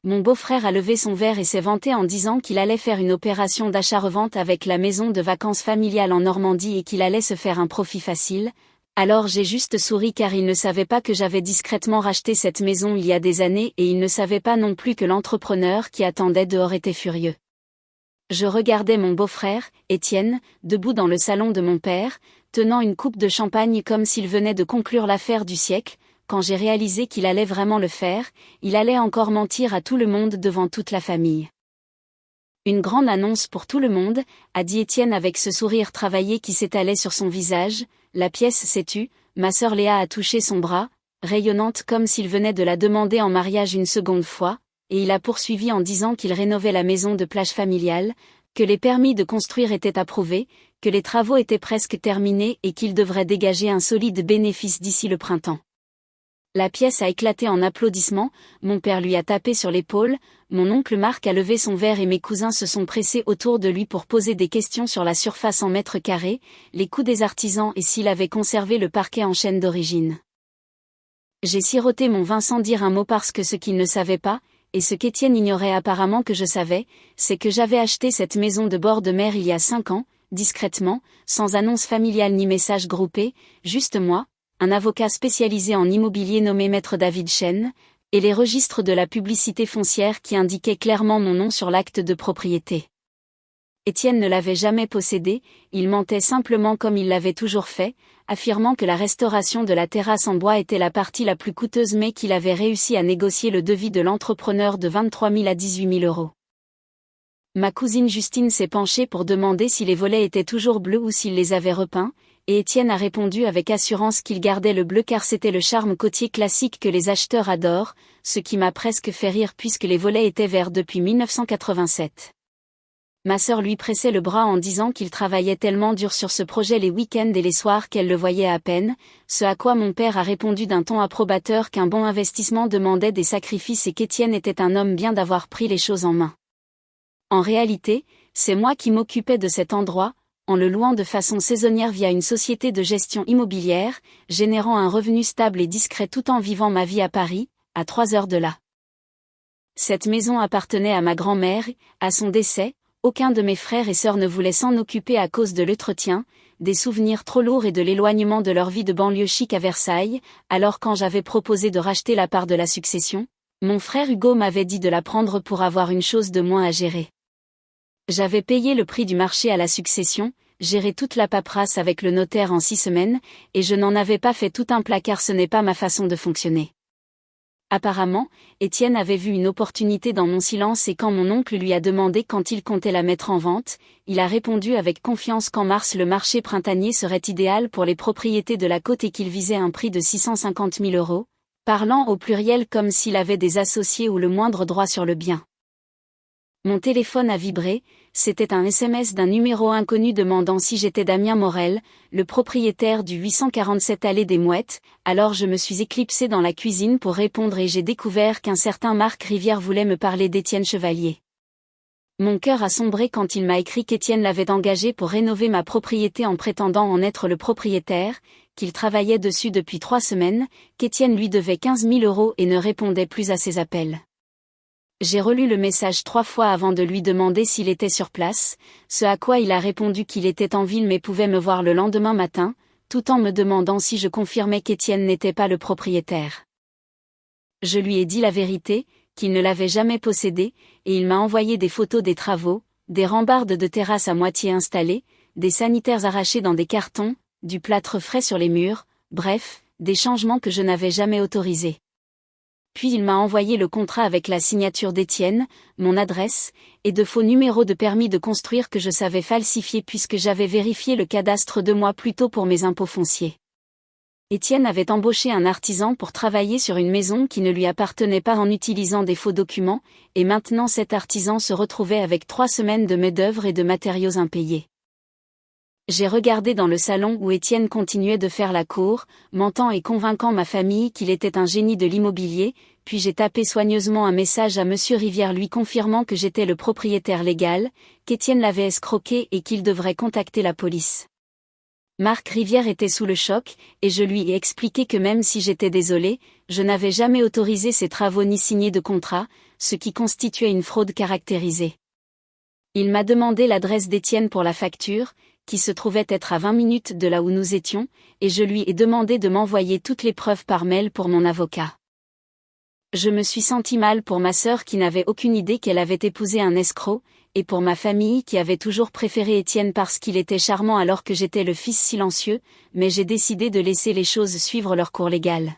Mon beau-frère a levé son verre et s'est vanté en disant qu'il allait faire une opération d'achat-revente avec la maison de vacances familiale en Normandie et qu'il allait se faire un profit facile. Alors j'ai juste souri car il ne savait pas que j'avais discrètement racheté cette maison il y a des années et il ne savait pas non plus que l'entrepreneur qui attendait dehors était furieux. Je regardais mon beau-frère, Étienne, debout dans le salon de mon père, tenant une coupe de champagne comme s'il venait de conclure l'affaire du siècle. Quand j'ai réalisé qu'il allait vraiment le faire, il allait encore mentir à tout le monde devant toute la famille. Une grande annonce pour tout le monde, a dit Étienne avec ce sourire travaillé qui s'étalait sur son visage. La pièce s'est tue, ma sœur Léa a touché son bras, rayonnante comme s'il venait de la demander en mariage une seconde fois, et il a poursuivi en disant qu'il rénovait la maison de plage familiale, que les permis de construire étaient approuvés, que les travaux étaient presque terminés et qu'il devrait dégager un solide bénéfice d'ici le printemps. La pièce a éclaté en applaudissements, mon père lui a tapé sur l'épaule, mon oncle Marc a levé son verre et mes cousins se sont pressés autour de lui pour poser des questions sur la surface en mètres carrés, les coûts des artisans et s'il avait conservé le parquet en chêne d'origine. J'ai siroté mon vin sans dire un mot parce que ce qu'il ne savait pas, et ce qu'Étienne ignorait apparemment que je savais, c'est que j'avais acheté cette maison de bord de mer il y a 5 ans, discrètement, sans annonce familiale ni message groupé, juste moi, un avocat spécialisé en immobilier nommé Maître David Chen, et les registres de la publicité foncière qui indiquaient clairement mon nom sur l'acte de propriété. Étienne ne l'avait jamais possédé, il mentait simplement comme il l'avait toujours fait, affirmant que la restauration de la terrasse en bois était la partie la plus coûteuse mais qu'il avait réussi à négocier le devis de l'entrepreneur de 23 000 à 18 000 euros. Ma cousine Justine s'est penchée pour demander si les volets étaient toujours bleus ou s'il les avait repeints, et Étienne a répondu avec assurance qu'il gardait le bleu car c'était le charme côtier classique que les acheteurs adorent, ce qui m'a presque fait rire puisque les volets étaient verts depuis 1987. Ma sœur lui pressait le bras en disant qu'il travaillait tellement dur sur ce projet les week-ends et les soirs qu'elle le voyait à peine, ce à quoi mon père a répondu d'un ton approbateur qu'un bon investissement demandait des sacrifices et qu'Étienne était un homme bien d'avoir pris les choses en main. En réalité, c'est moi qui m'occupais de cet endroit, en le louant de façon saisonnière via une société de gestion immobilière, générant un revenu stable et discret tout en vivant ma vie à Paris, à 3 heures de là. Cette maison appartenait à ma grand-mère, à son décès, aucun de mes frères et sœurs ne voulait s'en occuper à cause de l'entretien, des souvenirs trop lourds et de l'éloignement de leur vie de banlieue chic à Versailles, alors quand j'avais proposé de racheter la part de la succession, mon frère Hugo m'avait dit de la prendre pour avoir une chose de moins à gérer. J'avais payé le prix du marché à la succession, géré toute la paperasse avec le notaire en 6 semaines, et je n'en avais pas fait tout un placard, ce n'est pas ma façon de fonctionner. Apparemment, Étienne avait vu une opportunité dans mon silence et quand mon oncle lui a demandé quand il comptait la mettre en vente, il a répondu avec confiance qu'en mars le marché printanier serait idéal pour les propriétés de la côte et qu'il visait un prix de 650 000 euros, parlant au pluriel comme s'il avait des associés ou le moindre droit sur le bien. Mon téléphone a vibré, c'était un SMS d'un numéro inconnu demandant si j'étais Damien Morel, le propriétaire du 847 allée des Mouettes, alors je me suis éclipsé dans la cuisine pour répondre et j'ai découvert qu'un certain Marc Rivière voulait me parler d'Étienne Chevalier. Mon cœur a sombré quand il m'a écrit qu'Étienne l'avait engagé pour rénover ma propriété en prétendant en être le propriétaire, qu'il travaillait dessus depuis 3 semaines, qu'Étienne lui devait 15 000 euros et ne répondait plus à ses appels. J'ai relu le message 3 fois avant de lui demander s'il était sur place, ce à quoi il a répondu qu'il était en ville mais pouvait me voir le lendemain matin, tout en me demandant si je confirmais qu'Étienne n'était pas le propriétaire. Je lui ai dit la vérité, qu'il ne l'avait jamais possédé, et il m'a envoyé des photos des travaux, des rambardes de terrasse à moitié installées, des sanitaires arrachés dans des cartons, du plâtre frais sur les murs, bref, des changements que je n'avais jamais autorisés. Puis il m'a envoyé le contrat avec la signature d'Étienne, mon adresse, et de faux numéros de permis de construire que je savais falsifier puisque j'avais vérifié le cadastre 2 mois plus tôt pour mes impôts fonciers. Étienne avait embauché un artisan pour travailler sur une maison qui ne lui appartenait pas en utilisant des faux documents, et maintenant cet artisan se retrouvait avec 3 semaines de main-d'œuvre et de matériaux impayés. J'ai regardé dans le salon où Étienne continuait de faire la cour, mentant et convainquant ma famille qu'il était un génie de l'immobilier, puis j'ai tapé soigneusement un message à Monsieur Rivière lui confirmant que j'étais le propriétaire légal, qu'Étienne l'avait escroqué et qu'il devrait contacter la police. Marc Rivière était sous le choc, et je lui ai expliqué que même si j'étais désolée, je n'avais jamais autorisé ces travaux ni signé de contrat, ce qui constituait une fraude caractérisée. Il m'a demandé l'adresse d'Étienne pour la facture, qui se trouvait être à 20 minutes de là où nous étions, et je lui ai demandé de m'envoyer toutes les preuves par mail pour mon avocat. Je me suis senti mal pour ma sœur qui n'avait aucune idée qu'elle avait épousé un escroc, et pour ma famille qui avait toujours préféré Étienne parce qu'il était charmant alors que j'étais le fils silencieux, mais j'ai décidé de laisser les choses suivre leur cours légal.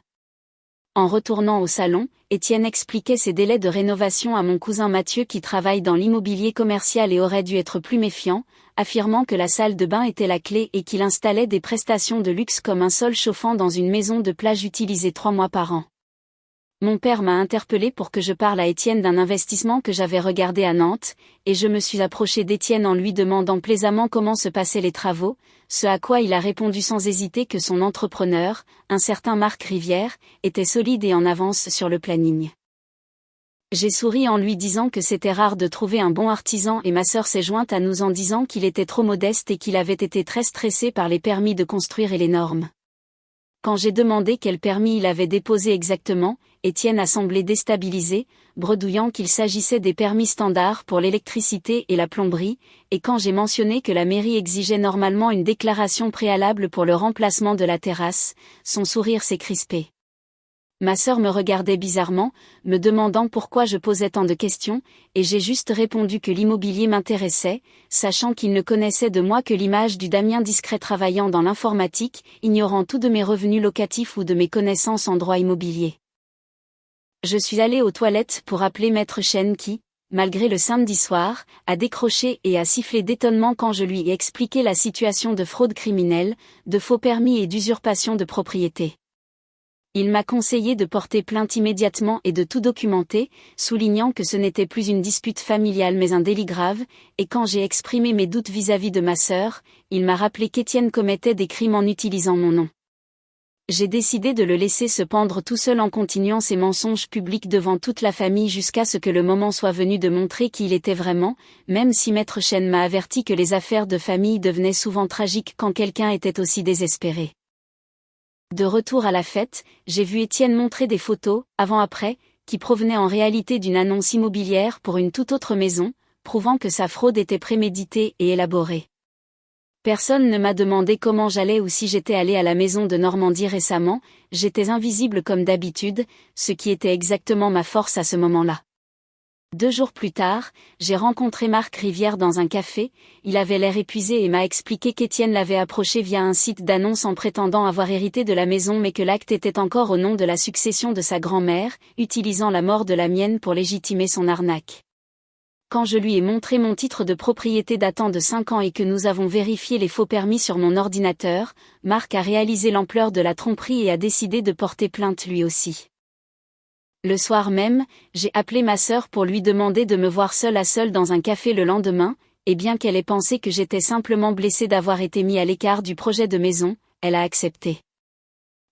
En retournant au salon, Étienne expliquait ses délais de rénovation à mon cousin Mathieu qui travaille dans l'immobilier commercial et aurait dû être plus méfiant, affirmant que la salle de bain était la clé et qu'il installait des prestations de luxe comme un sol chauffant dans une maison de plage utilisée 3 mois par an. Mon père m'a interpellé pour que je parle à Étienne d'un investissement que j'avais regardé à Nantes, et je me suis approché d'Étienne en lui demandant plaisamment comment se passaient les travaux, ce à quoi il a répondu sans hésiter que son entrepreneur, un certain Marc Rivière, était solide et en avance sur le planning. J'ai souri en lui disant que c'était rare de trouver un bon artisan et ma sœur s'est jointe à nous en disant qu'il était trop modeste et qu'il avait été très stressé par les permis de construire et les normes. Quand j'ai demandé quel permis il avait déposé exactement, Étienne a semblé déstabilisé, bredouillant qu'il s'agissait des permis standards pour l'électricité et la plomberie, et quand j'ai mentionné que la mairie exigeait normalement une déclaration préalable pour le remplacement de la terrasse, son sourire s'est crispé. Ma sœur me regardait bizarrement, me demandant pourquoi je posais tant de questions, et j'ai juste répondu que l'immobilier m'intéressait, sachant qu'il ne connaissait de moi que l'image du Damien discret travaillant dans l'informatique, ignorant tout de mes revenus locatifs ou de mes connaissances en droit immobilier. Je suis allée aux toilettes pour appeler Maître Chen qui, malgré le samedi soir, a décroché et a sifflé d'étonnement quand je lui ai expliqué la situation de fraude criminelle, de faux permis et d'usurpation de propriété. Il m'a conseillé de porter plainte immédiatement et de tout documenter, soulignant que ce n'était plus une dispute familiale mais un délit grave, et quand j'ai exprimé mes doutes vis-à-vis de ma sœur, il m'a rappelé qu'Étienne commettait des crimes en utilisant mon nom. J'ai décidé de le laisser se pendre tout seul en continuant ses mensonges publics devant toute la famille jusqu'à ce que le moment soit venu de montrer qui il était vraiment, même si Maître Chen m'a averti que les affaires de famille devenaient souvent tragiques quand quelqu'un était aussi désespéré. De retour à la fête, j'ai vu Étienne montrer des photos, avant-après, qui provenaient en réalité d'une annonce immobilière pour une toute autre maison, prouvant que sa fraude était préméditée et élaborée. Personne ne m'a demandé comment j'allais ou si j'étais allé à la maison de Normandie récemment, j'étais invisible comme d'habitude, ce qui était exactement ma force à ce moment-là. 2 jours plus tard, j'ai rencontré Marc Rivière dans un café, il avait l'air épuisé et m'a expliqué qu'Étienne l'avait approché via un site d'annonce en prétendant avoir hérité de la maison mais que l'acte était encore au nom de la succession de sa grand-mère, utilisant la mort de la mienne pour légitimer son arnaque. Quand je lui ai montré mon titre de propriété datant de 5 ans et que nous avons vérifié les faux permis sur mon ordinateur, Marc a réalisé l'ampleur de la tromperie et a décidé de porter plainte lui aussi. Le soir même, j'ai appelé ma sœur pour lui demander de me voir seule à seule dans un café le lendemain, et bien qu'elle ait pensé que j'étais simplement blessée d'avoir été mis à l'écart du projet de maison, elle a accepté.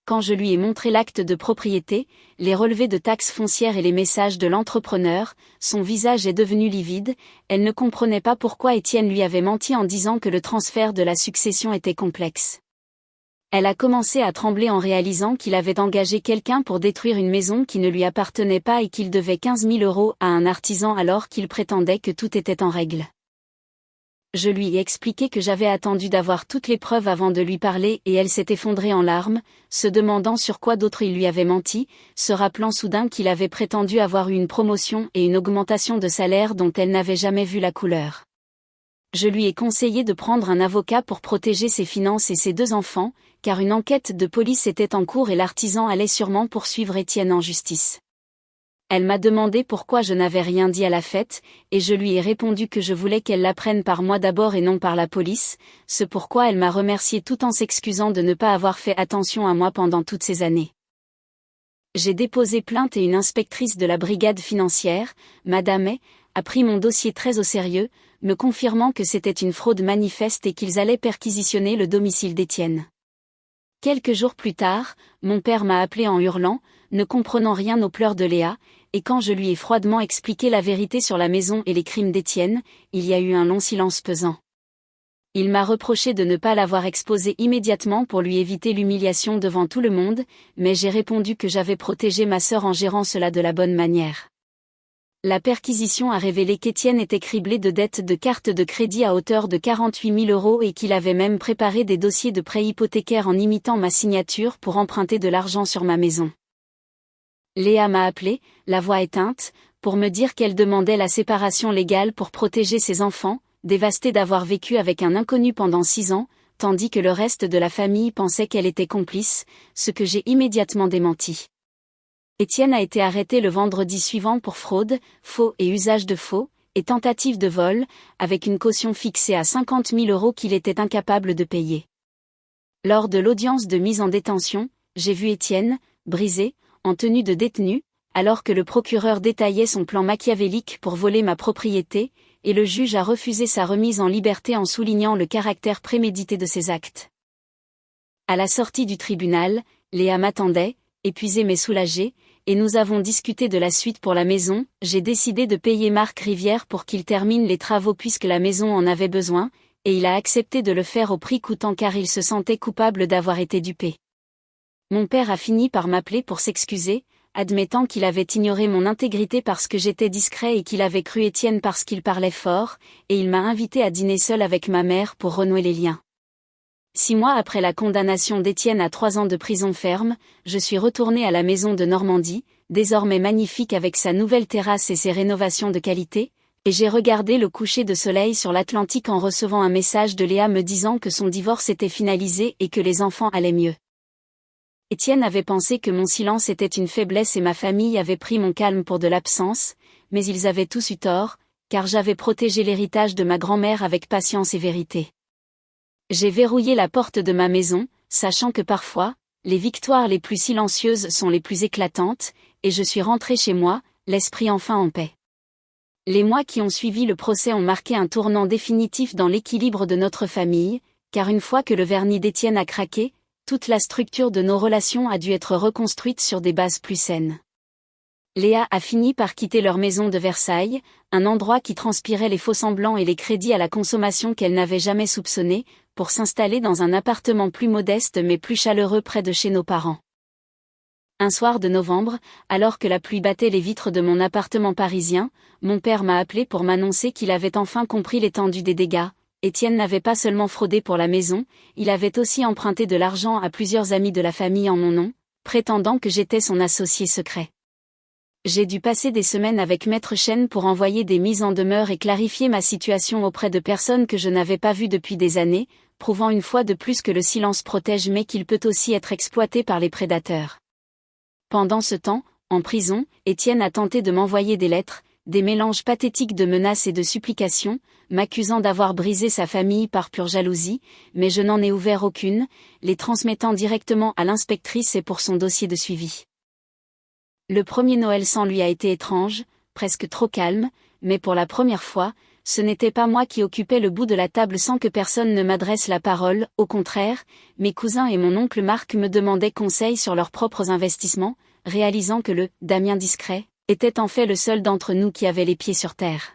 Quand je lui ai montré l'acte de propriété, les relevés de taxes foncières et les messages de l'entrepreneur, son visage est devenu livide, elle ne comprenait pas pourquoi Étienne lui avait menti en disant que le transfert de la succession était complexe. Elle a commencé à trembler en réalisant qu'il avait engagé quelqu'un pour détruire une maison qui ne lui appartenait pas et qu'il devait 15 000 € à un artisan alors qu'il prétendait que tout était en règle. Je lui ai expliqué que j'avais attendu d'avoir toutes les preuves avant de lui parler et elle s'est effondrée en larmes, se demandant sur quoi d'autre il lui avait menti, se rappelant soudain qu'il avait prétendu avoir eu une promotion et une augmentation de salaire dont elle n'avait jamais vu la couleur. Je lui ai conseillé de prendre un avocat pour protéger ses finances et ses 2 enfants, car une enquête de police était en cours et l'artisan allait sûrement poursuivre Étienne en justice. Elle m'a demandé pourquoi je n'avais rien dit à la fête, et je lui ai répondu que je voulais qu'elle l'apprenne par moi d'abord et non par la police, ce pourquoi elle m'a remercié tout en s'excusant de ne pas avoir fait attention à moi pendant toutes ces années. J'ai déposé plainte et une inspectrice de la brigade financière, Madame A, a pris mon dossier très au sérieux, me confirmant que c'était une fraude manifeste et qu'ils allaient perquisitionner le domicile d'Étienne. Quelques jours plus tard, mon père m'a appelé en hurlant, ne comprenant rien aux pleurs de Léa, et quand je lui ai froidement expliqué la vérité sur la maison et les crimes d'Étienne, il y a eu un long silence pesant. Il m'a reproché de ne pas l'avoir exposé immédiatement pour lui éviter l'humiliation devant tout le monde, mais j'ai répondu que j'avais protégé ma sœur en gérant cela de la bonne manière. La perquisition a révélé qu'Étienne était criblé de dettes de cartes de crédit à hauteur de 48 000 € et qu'il avait même préparé des dossiers de prêt hypothécaire en imitant ma signature pour emprunter de l'argent sur ma maison. Léa m'a appelé, la voix éteinte, pour me dire qu'elle demandait la séparation légale pour protéger ses enfants, dévastée d'avoir vécu avec un inconnu pendant 6 ans, tandis que le reste de la famille pensait qu'elle était complice, ce que j'ai immédiatement démenti. Étienne a été arrêté le vendredi suivant pour fraude, faux et usage de faux, et tentative de vol, avec une caution fixée à 50 000 € qu'il était incapable de payer. Lors de l'audience de mise en détention, j'ai vu Étienne, brisé, en tenue de détenu, alors que le procureur détaillait son plan machiavélique pour voler ma propriété, et le juge a refusé sa remise en liberté en soulignant le caractère prémédité de ses actes. À la sortie du tribunal, Léa m'attendait, épuisée mais soulagée, et nous avons discuté de la suite pour la maison. J'ai décidé de payer Marc Rivière pour qu'il termine les travaux puisque la maison en avait besoin, et il a accepté de le faire au prix coûtant car il se sentait coupable d'avoir été dupé. Mon père a fini par m'appeler pour s'excuser, admettant qu'il avait ignoré mon intégrité parce que j'étais discret et qu'il avait cru Étienne parce qu'il parlait fort, et il m'a invité à dîner seul avec ma mère pour renouer les liens. 6 mois après la condamnation d'Étienne à 3 ans de prison ferme, je suis retournée à la maison de Normandie, désormais magnifique avec sa nouvelle terrasse et ses rénovations de qualité, et j'ai regardé le coucher de soleil sur l'Atlantique en recevant un message de Léa me disant que son divorce était finalisé et que les enfants allaient mieux. Étienne avait pensé que mon silence était une faiblesse et ma famille avait pris mon calme pour de l'absence, mais ils avaient tous eu tort, car j'avais protégé l'héritage de ma grand-mère avec patience et vérité. J'ai verrouillé la porte de ma maison, sachant que parfois, les victoires les plus silencieuses sont les plus éclatantes, et je suis rentrée chez moi, l'esprit enfin en paix. Les mois qui ont suivi le procès ont marqué un tournant définitif dans l'équilibre de notre famille, car une fois que le vernis d'Étienne a craqué, toute la structure de nos relations a dû être reconstruite sur des bases plus saines. Léa a fini par quitter leur maison de Versailles, un endroit qui transpirait les faux-semblants et les crédits à la consommation qu'elle n'avait jamais soupçonnés, pour s'installer dans un appartement plus modeste mais plus chaleureux près de chez nos parents. Un soir de novembre, alors que la pluie battait les vitres de mon appartement parisien, mon père m'a appelé pour m'annoncer qu'il avait enfin compris l'étendue des dégâts. Étienne n'avait pas seulement fraudé pour la maison, il avait aussi emprunté de l'argent à plusieurs amis de la famille en mon nom, prétendant que j'étais son associé secret. J'ai dû passer des semaines avec Maître Chêne pour envoyer des mises en demeure et clarifier ma situation auprès de personnes que je n'avais pas vues depuis des années, prouvant une fois de plus que le silence protège mais qu'il peut aussi être exploité par les prédateurs. Pendant ce temps, en prison, Étienne a tenté de m'envoyer des lettres, des mélanges pathétiques de menaces et de supplications, m'accusant d'avoir brisé sa famille par pure jalousie, mais je n'en ai ouvert aucune, les transmettant directement à l'inspectrice et pour son dossier de suivi. Le premier Noël sans lui a été étrange, presque trop calme, mais pour la première fois, ce n'était pas moi qui occupais le bout de la table sans que personne ne m'adresse la parole, au contraire, mes cousins et mon oncle Marc me demandaient conseil sur leurs propres investissements, réalisant que le « Damien discret » était en fait le seul d'entre nous qui avait les pieds sur terre.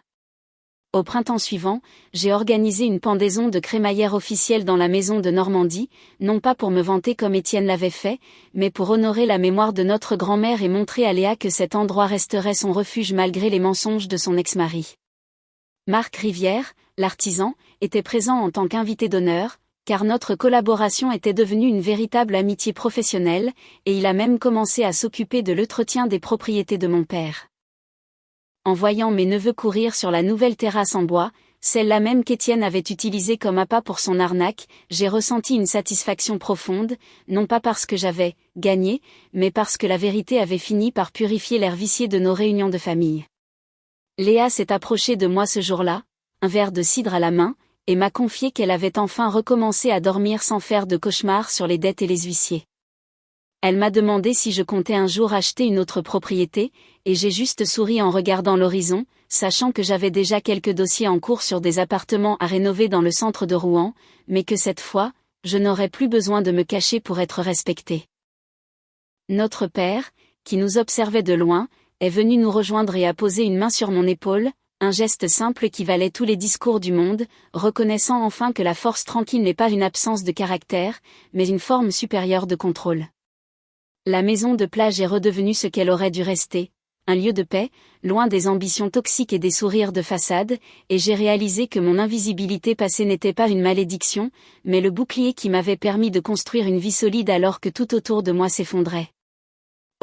Au printemps suivant, j'ai organisé une pendaison de crémaillère officielle dans la maison de Normandie, non pas pour me vanter comme Étienne l'avait fait, mais pour honorer la mémoire de notre grand-mère et montrer à Léa que cet endroit resterait son refuge malgré les mensonges de son ex-mari. Marc Rivière, l'artisan, était présent en tant qu'invité d'honneur, car notre collaboration était devenue une véritable amitié professionnelle, et il a même commencé à s'occuper de l'entretien des propriétés de mon père. En voyant mes neveux courir sur la nouvelle terrasse en bois, celle-là même qu'Étienne avait utilisée comme appât pour son arnaque, j'ai ressenti une satisfaction profonde, non pas parce que j'avais gagné, mais parce que la vérité avait fini par purifier l'air vicié de nos réunions de famille. Léa s'est approchée de moi ce jour-là, un verre de cidre à la main, et m'a confié qu'elle avait enfin recommencé à dormir sans faire de cauchemars sur les dettes et les huissiers. Elle m'a demandé si je comptais un jour acheter une autre propriété, et j'ai juste souri en regardant l'horizon, sachant que j'avais déjà quelques dossiers en cours sur des appartements à rénover dans le centre de Rouen, mais que cette fois, je n'aurais plus besoin de me cacher pour être respectée. Notre père, qui nous observait de loin, est venu nous rejoindre et a posé une main sur mon épaule, Un geste simple qui valait tous les discours du monde, reconnaissant enfin que la force tranquille n'est pas une absence de caractère, mais une forme supérieure de contrôle. La maison de plage est redevenue ce qu'elle aurait dû rester, un lieu de paix, loin des ambitions toxiques et des sourires de façade, et j'ai réalisé que mon invisibilité passée n'était pas une malédiction, mais le bouclier qui m'avait permis de construire une vie solide alors que tout autour de moi s'effondrait.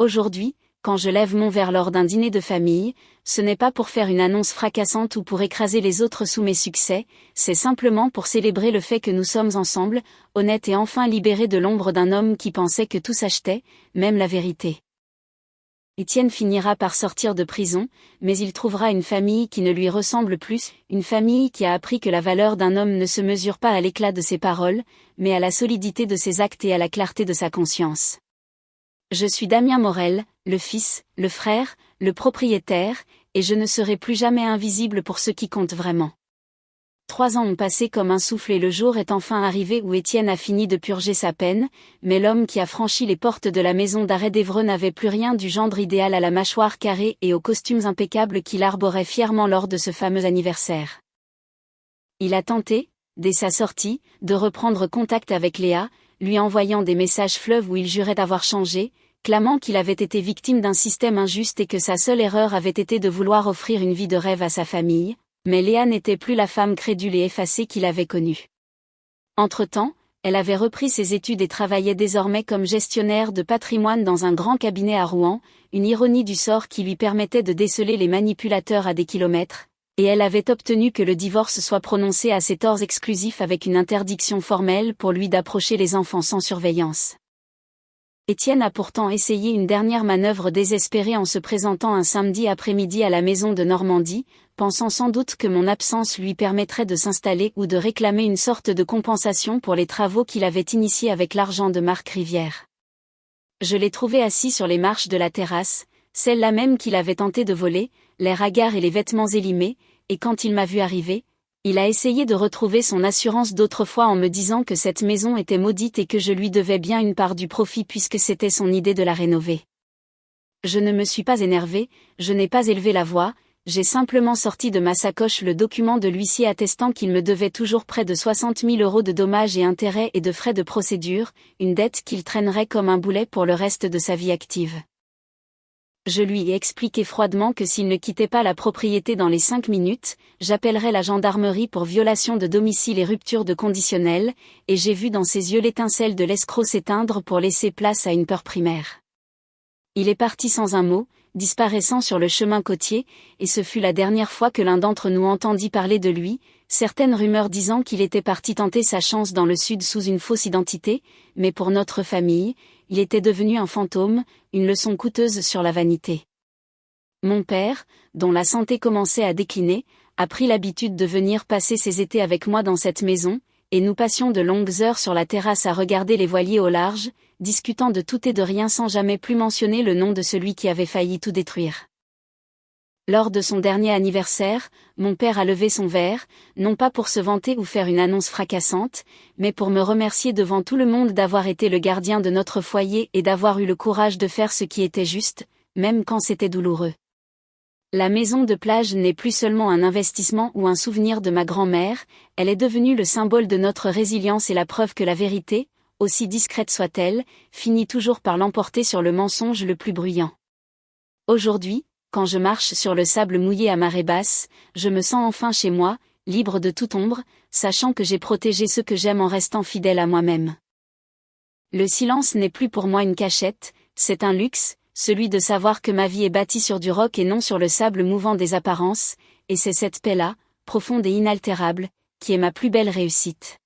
Aujourd'hui, quand je lève mon verre lors d'un dîner de famille, ce n'est pas pour faire une annonce fracassante ou pour écraser les autres sous mes succès, c'est simplement pour célébrer le fait que nous sommes ensemble, honnêtes et enfin libérés de l'ombre d'un homme qui pensait que tout s'achetait, même la vérité. Étienne finira par sortir de prison, mais il trouvera une famille qui ne lui ressemble plus, une famille qui a appris que la valeur d'un homme ne se mesure pas à l'éclat de ses paroles, mais à la solidité de ses actes et à la clarté de sa conscience. Je suis Damien Morel, le fils, le frère, le propriétaire, et je ne serai plus jamais invisible pour ceux qui comptent vraiment. 3 ans ont passé comme un souffle et le jour est enfin arrivé où Étienne a fini de purger sa peine, mais l'homme qui a franchi les portes de la maison d'arrêt d'Évreux n'avait plus rien du gendre idéal à la mâchoire carrée et aux costumes impeccables qu'il arborait fièrement lors de ce fameux anniversaire. Il a tenté, dès sa sortie, de reprendre contact avec Léa, lui envoyant des messages fleuves où il jurait d'avoir changé, clamant qu'il avait été victime d'un système injuste et que sa seule erreur avait été de vouloir offrir une vie de rêve à sa famille, mais Léa n'était plus la femme crédule et effacée qu'il avait connue. Entre-temps, elle avait repris ses études et travaillait désormais comme gestionnaire de patrimoine dans un grand cabinet à Rouen, une ironie du sort qui lui permettait de déceler les manipulateurs à des kilomètres, et elle avait obtenu que le divorce soit prononcé à ses torts exclusifs avec une interdiction formelle pour lui d'approcher les enfants sans surveillance. Étienne a pourtant essayé une dernière manœuvre désespérée en se présentant un samedi après-midi à la maison de Normandie, pensant sans doute que mon absence lui permettrait de s'installer ou de réclamer une sorte de compensation pour les travaux qu'il avait initiés avec l'argent de Marc Rivière. Je l'ai trouvé assis sur les marches de la terrasse, celle-là même qu'il avait tenté de voler, l'air hagard et les vêtements élimés, et quand il m'a vu arriver, il a essayé de retrouver son assurance d'autrefois en me disant que cette maison était maudite et que je lui devais bien une part du profit puisque c'était son idée de la rénover. Je ne me suis pas énervé, je n'ai pas élevé la voix, j'ai simplement sorti de ma sacoche le document de l'huissier attestant qu'il me devait toujours près de 60 000 € de dommages et intérêts et de frais de procédure, une dette qu'il traînerait comme un boulet pour le reste de sa vie active. Je lui ai expliqué froidement que s'il ne quittait pas la propriété dans les 5 minutes, j'appellerais la gendarmerie pour violation de domicile et rupture de conditionnel, et j'ai vu dans ses yeux l'étincelle de l'escroc s'éteindre pour laisser place à une peur primaire. Il est parti sans un mot, disparaissant sur le chemin côtier, et ce fut la dernière fois que l'un d'entre nous entendit parler de lui, certaines rumeurs disant qu'il était parti tenter sa chance dans le sud sous une fausse identité, mais pour notre famille, il était devenu un fantôme, une leçon coûteuse sur la vanité. Mon père, dont la santé commençait à décliner, a pris l'habitude de venir passer ses étés avec moi dans cette maison, et nous passions de longues heures sur la terrasse à regarder les voiliers au large, discutant de tout et de rien sans jamais plus mentionner le nom de celui qui avait failli tout détruire. Lors de son dernier anniversaire, mon père a levé son verre, non pas pour se vanter ou faire une annonce fracassante, mais pour me remercier devant tout le monde d'avoir été le gardien de notre foyer et d'avoir eu le courage de faire ce qui était juste, même quand c'était douloureux. La maison de plage n'est plus seulement un investissement ou un souvenir de ma grand-mère, elle est devenue le symbole de notre résilience et la preuve que la vérité, aussi discrète soit-elle, finit toujours par l'emporter sur le mensonge le plus bruyant. Aujourd'hui, quand je marche sur le sable mouillé à marée basse, je me sens enfin chez moi, libre de toute ombre, sachant que j'ai protégé ceux que j'aime en restant fidèle à moi-même. Le silence n'est plus pour moi une cachette, c'est un luxe, celui de savoir que ma vie est bâtie sur du roc et non sur le sable mouvant des apparences, et c'est cette paix-là, profonde et inaltérable, qui est ma plus belle réussite.